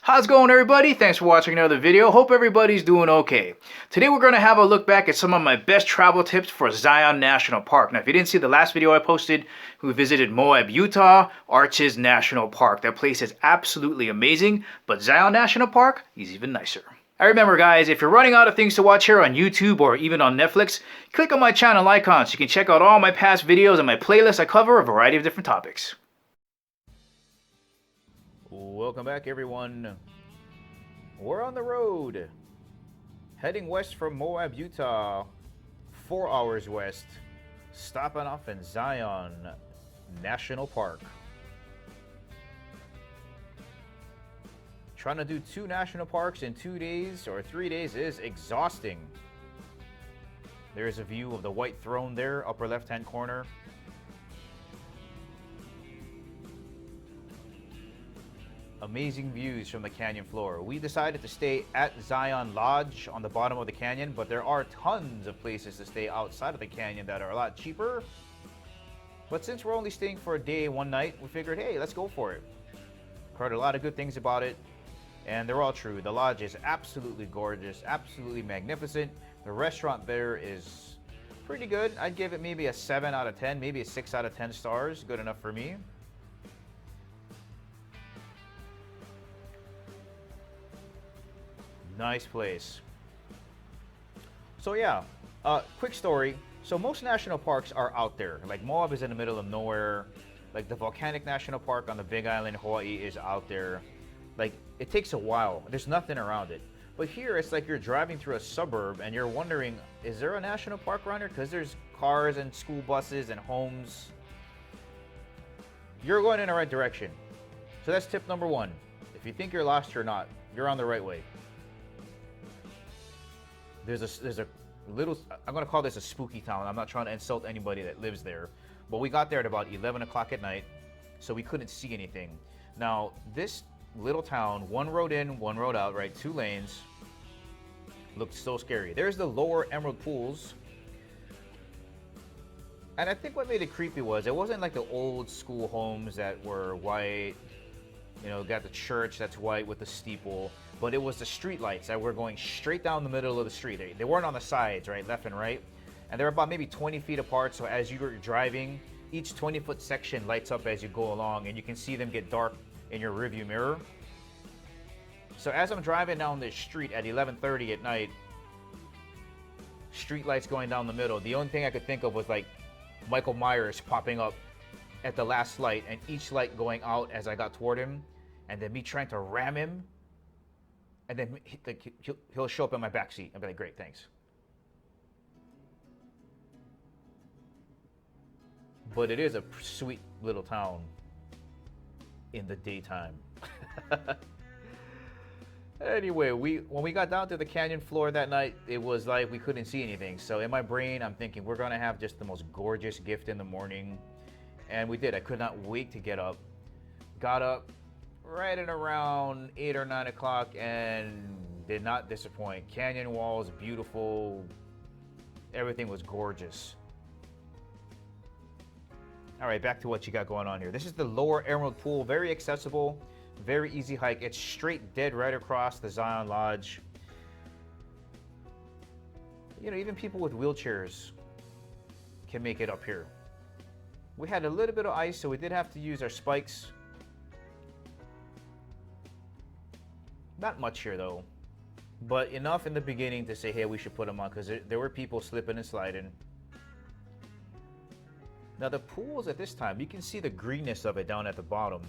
How's it going, everybody? Thanks for watching another video. Hope everybody's doing okay. Today we're going to have a look back at some of my best travel tips for Zion National Park. Now, if you didn't see the last video I posted, we visited Moab, Utah, Arches National Park. That place is absolutely amazing, but Zion National Park is even nicer. I remember, guys, if you're running out of things to watch here on YouTube or even on Netflix, click on my channel icon so you can check out all my past videos and my playlist. I cover a variety of different topics. Welcome back, everyone. We're on the road, heading west from Moab, Utah, 4 hours west, stopping off in Zion National Park. Trying to do 2 national parks in 2 days or 3 days is exhausting. There's a view of the White Throne there, upper left-hand corner. Amazing views from the canyon floor. We decided to stay at Zion Lodge on the bottom of the canyon, but there are tons of places to stay outside of the canyon that are a lot cheaper. But since we're only staying for a day, 1 night, we figured, hey, let's go for it. Heard a lot of good things about it, and they're all true. The lodge is absolutely gorgeous, absolutely magnificent. The restaurant there is pretty good. I'd give it maybe a 7 out of 10, maybe a 6 out of 10 stars. Good enough for me. Nice place. So yeah, quick story. So most national parks are out there. Like Moab is in the middle of nowhere. Like the Volcanic National Park on the Big Island, Hawaii is out there. Like it takes a while. There's nothing around it. But here it's like you're driving through a suburb and you're wondering, is there a national park around here? Because there's cars and school buses and homes. You're going in the right direction. So that's tip number 1. If you think you're lost, you're not. You're on the right way. There's a little, I'm going to call this a spooky town. I'm not trying to insult anybody that lives there. But we got there at about 11 o'clock at night, so we couldn't see anything. Now, this little town, 1 road in, 1 road out, right? 2 lanes. Looked so scary. There's the lower Emerald Pools. And I think what made it creepy was, it wasn't like the old school homes that were white. You know, got the church that's white with the steeple. But it was the street lights that were going straight down the middle of the street. They weren't on the sides, right, left and right. And they're about maybe 20 feet apart. So as you're driving, each 20-foot section lights up as you go along. And you can see them get dark in your rearview mirror. So as I'm driving down this street at 11:30 at night, street lights going down the middle. The only thing I could think of was like Michael Myers popping up at the last light. And each light going out as I got toward him. And then me trying to ram him. And then he'll show up in my backseat. I'll be like, great, thanks. But it is a sweet little town in the daytime. Anyway, when we got down to the canyon floor that night, it was like we couldn't see anything. So in my brain, I'm thinking we're going to have just the most gorgeous gift in the morning. And we did. I could not wait to get up. Got up right at around 8 or 9 o'clock and did not disappoint. Canyon walls, beautiful. Everything was gorgeous. All right, back to what you got going on here. This is the lower Emerald Pool. Very accessible, very easy hike. It's straight dead right across the Zion Lodge. You know, even people with wheelchairs can make it up here. We had a little bit of ice, so we did have to use our spikes. Not much here though, but enough in the beginning to say, hey, we should put them on, because there were people slipping and sliding. Now the pools at this time, you can see the greenness of it down at the bottom.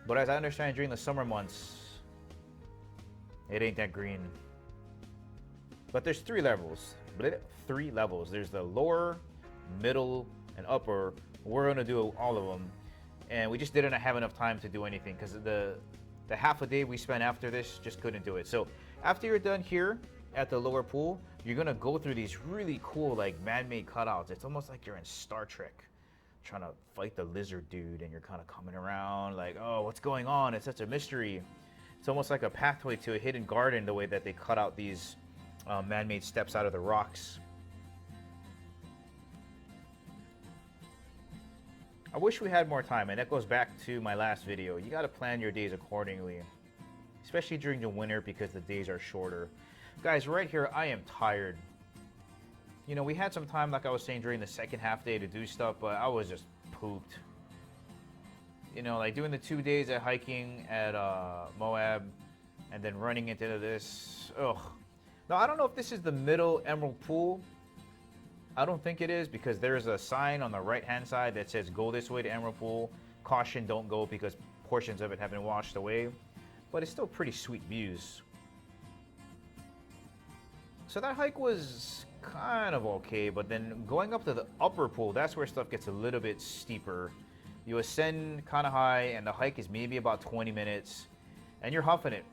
But as I understand, during the summer months, it ain't that green. But there's 3 levels. 3 levels. There's the lower, middle, and upper. We're gonna do all of them. And we just didn't have enough time to do anything, because the half a day we spent after this just couldn't do it. So after you're done here at the lower pool, you're gonna go through these really cool like man-made cutouts. It's almost like you're in Star Trek trying to fight the lizard dude, and you're kind of coming around like, oh, what's going on? It's such a mystery. It's almost like a pathway to a hidden garden, the way that they cut out these man-made steps out of the rocks. I wish we had more time, and that goes back to my last video. You got to plan your days accordingly. especially during the winter because the days are shorter. Guys, right here, I am tired. You know, we had some time, like I was saying, during the second half day to do stuff, but I was just pooped. You know, like doing the 2 days of hiking at Moab and then running into this. Ugh. Now, I don't know if this is the middle Emerald Pool. I don't think it is because there's a sign on the right-hand side that says go this way to Emerald Pool. Caution, don't go because portions of it have been washed away. But it's still pretty sweet views. So that hike was kind of okay, but then going up to the upper pool, that's where stuff gets a little bit steeper. You ascend kind of high, and the hike is maybe about 20 minutes, and you're huffing it.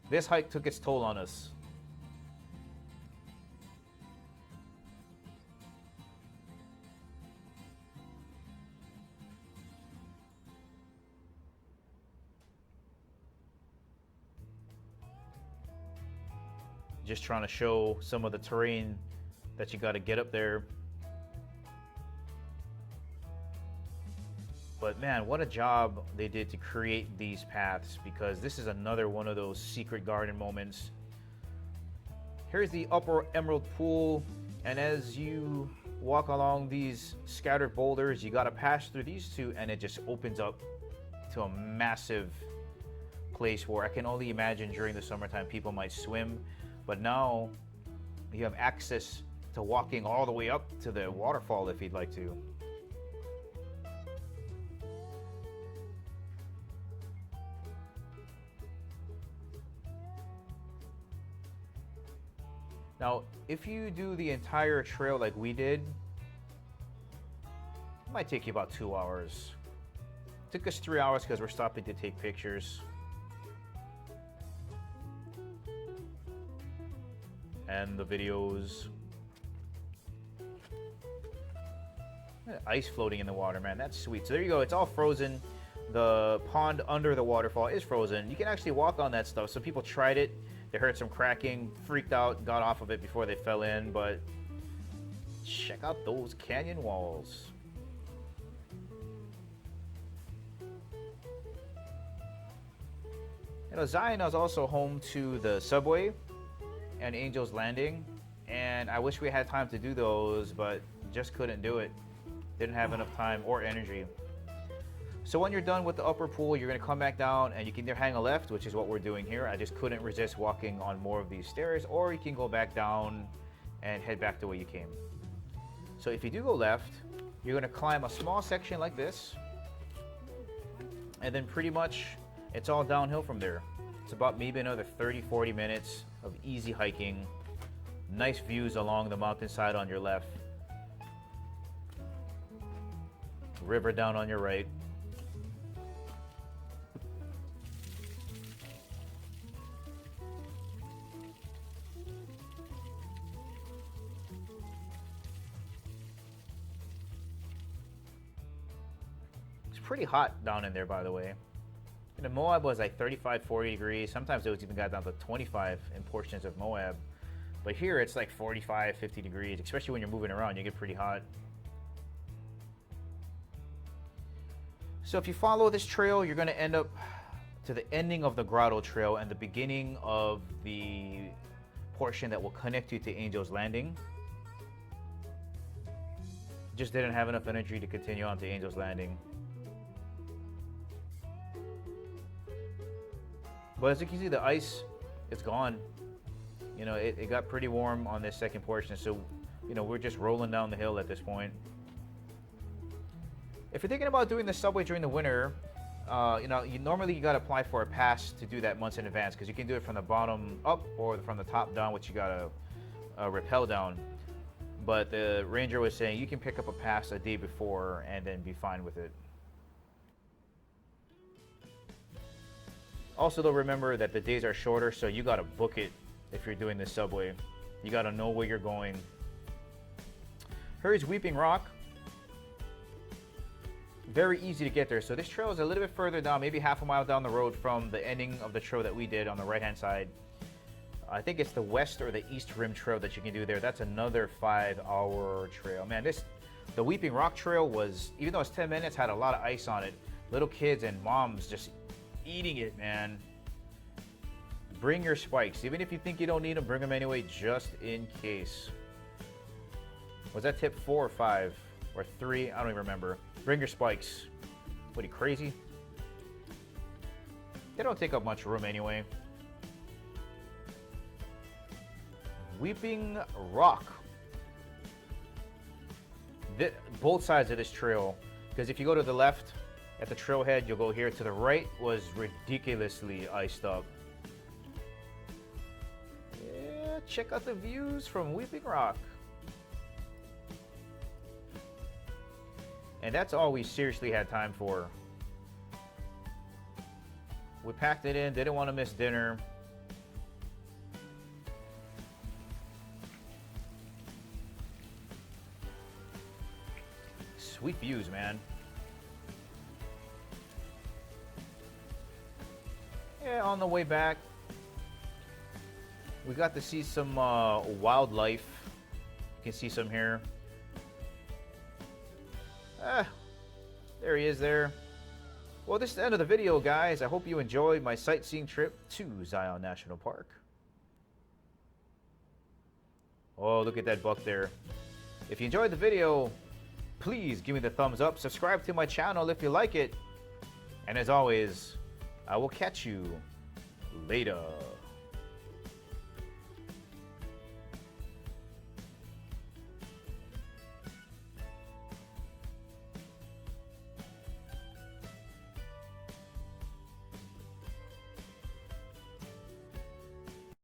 This hike took its toll on us. Just trying to show some of the terrain that you got to get up there. But man, what a job they did to create these paths, because this is another one of those secret garden moments. Here's the upper Emerald Pool, and as you walk along these scattered boulders, you got to pass through these two, and it just opens up to a massive place where I can only imagine during the summertime people might swim. But now you have access to walking all the way up to the waterfall if you'd like to. Now, if you do the entire trail like we did, it might take you about 2 hours. It took us 3 hours because we're stopping to take pictures. And the videos. Ice floating in the water, man. That's sweet. So there you go. It's all frozen. The pond under the waterfall is frozen. You can actually walk on that stuff. So people tried it. They heard some cracking, freaked out, got off of it before they fell in. But check out those canyon walls. You know, Zion is also home to the subway and Angel's Landing, and I wish we had time to do those, but just couldn't do it. Didn't have enough time or energy. So when you're done with the upper pool, you're gonna come back down and you can either hang a left, which is what we're doing here. I just couldn't resist walking on more of these stairs, or you can go back down and head back the way you came. So if you do go left, you're gonna climb a small section like this, and then pretty much it's all downhill from there. It's about maybe another 30-40 minutes of easy hiking. Nice views along the mountainside on your left. River down on your right. It's pretty hot down in there, by the way. You know, Moab was like 35, 40 degrees. Sometimes it was even got down to 25 in portions of Moab. But here it's like 45, 50 degrees, especially when you're moving around, you get pretty hot. So if you follow this trail, you're gonna end up to the ending of the Grotto Trail and the beginning of the portion that will connect you to Angel's Landing. Just didn't have enough energy to continue on to Angel's Landing. But as you can see, the ice is gone. You know, it got pretty warm on this second portion, so, you know, we're just rolling down the hill at this point. If you're thinking about doing the subway during the winter, you know, normally you got to apply for a pass to do that months in advance, because you can do it from the bottom up or from the top down, which you got to rappel down. But the ranger was saying you can pick up a pass a day before and then be fine with it. Also, though, remember that the days are shorter, so you got to book it if you're doing the subway. You got to know where you're going. Here's Weeping Rock. Very easy to get there. So this trail is a little bit further down, maybe half a mile down the road from the ending of the trail that we did on the right-hand side. I think it's the west or the east rim trail that you can do there. That's another 5-hour trail. Man, the Weeping Rock Trail was, even though it's 10 minutes, had a lot of ice on it. Little kids and moms just eating it, man. Bring your spikes. Even if you think you don't need them, bring them anyway, just in case. Was that tip 4 or 5? Or 3? I don't even remember. Bring your spikes. What, are you crazy? They don't take up much room anyway. Weeping Rock. Both sides of this trail. Because if you go to the left at the trailhead, you'll go here. To the right was ridiculously iced up. Yeah, check out the views from Weeping Rock. And that's all we seriously had time for. We packed it in, didn't want to miss dinner. Sweet views, man. Yeah, on the way back, we got to see some wildlife. You can see some here. There he is there. Well, this is the end of the video, guys. I hope you enjoyed my sightseeing trip to Zion National Park. Oh, look at that buck there. If you enjoyed the video, please give me the thumbs up. Subscribe to my channel if you like it. And as always, I will catch you later.